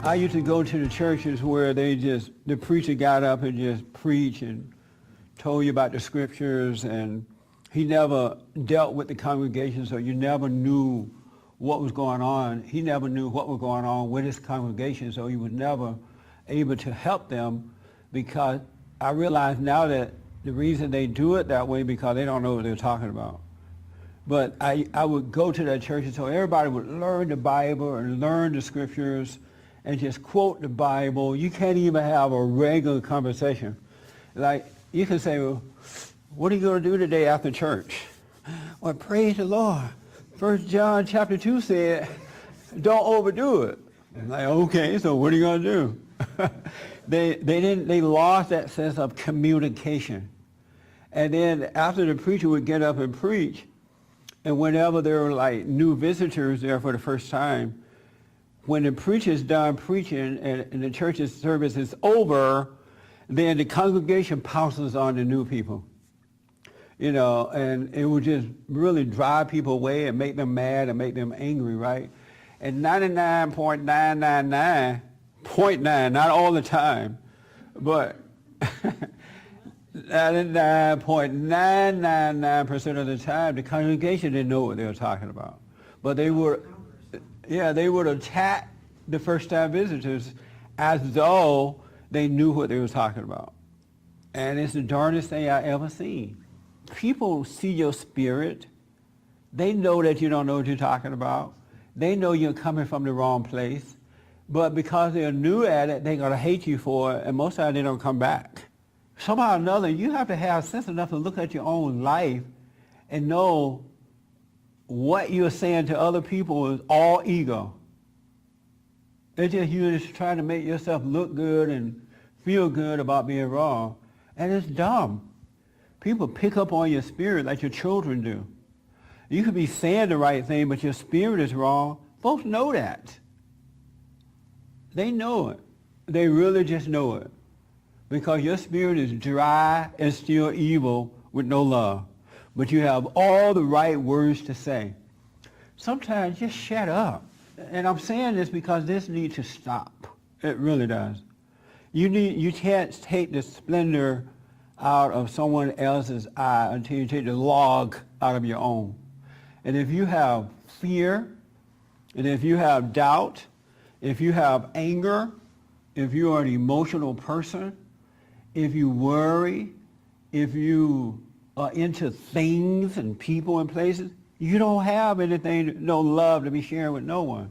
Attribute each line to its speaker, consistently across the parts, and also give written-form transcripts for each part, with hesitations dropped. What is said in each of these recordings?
Speaker 1: I used to go to the churches where the preacher got up and just preached and told you about the scriptures, and he never dealt with the congregation, so you never knew what was going on. He never knew what was going on with his congregation, so he was never able to help them, because I realize now that the reason they do it that way because they don't know what they're talking about. But I would go to that church, and so everybody would learn the Bible and learn the scriptures and just quote the Bible. You can't even have a regular conversation. Like, you can say, well, what are you going to do today after church? Well, praise the Lord. 1 John chapter 2 said, don't overdo it. I'm like, okay, so what are you going to do? They lost that sense of communication. And then after the preacher would get up and preach, and whenever there were like new visitors there for the first time, when the preacher's done preaching and the church's service is over, then the congregation pounces on the new people. You know, and it would just really drive people away and make them mad and make them angry, right? And 99.999.9, not all the time, but 99.999% of the time, the congregation didn't know what they were talking about. But they would attack the first-time visitors as though they knew what they were talking about. And it's the darndest thing I ever seen. People see your spirit. They know that you don't know what you're talking about. They know you're coming from the wrong place. But because they're new at it, they're going to hate you for it, and most of the time they don't come back. Somehow or another, you have to have sense enough to look at your own life and know what you're saying to other people is all ego. It's just you're just trying to make yourself look good and feel good about being wrong. And it's dumb. People pick up on your spirit like your children do. You could be saying the right thing, but your spirit is wrong. Folks know that. They know it. They really just know it. Because your spirit is dry and still evil with no love. But you have all the right words to say. Sometimes just shut up. And I'm saying this because this needs to stop. It really does. You can't take the splendor out of someone else's eye until you take the log out of your own. And if you have fear, and if you have doubt, if you have anger, if you are an emotional person, if you worry, if you are into things and people and places, you don't have anything, no love to be sharing with no one.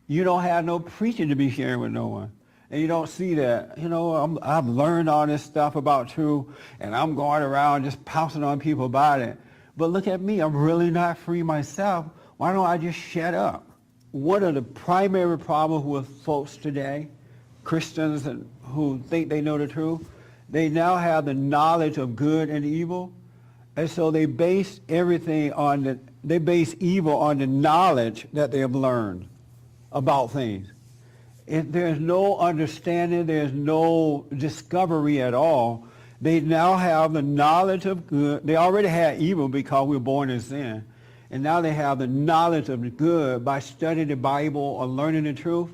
Speaker 1: You don't have no preaching to be sharing with no one. And you don't see that, you know, I've learned all this stuff about truth, and I'm going around just pouncing on people about it. But look at me, I'm really not free myself. Why don't I just shut up? One of the primary problems with folks today, Christians and who think they know the truth, they now have the knowledge of good and evil, and so they base everything on they base evil on the knowledge that they have learned about things. If there's no understanding, there's no discovery at all. They now have the knowledge of good. They already had evil because we were born in sin. And now they have the knowledge of the good by studying the Bible or learning the truth.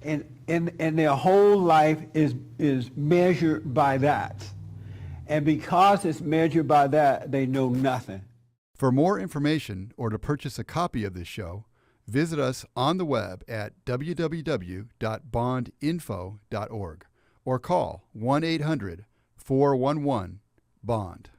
Speaker 1: And their whole life is measured by that. And because it's measured by that, they know nothing.
Speaker 2: For more information or to purchase a copy of this show, visit us on the web at www.bondinfo.org or call 1-800-411-BOND.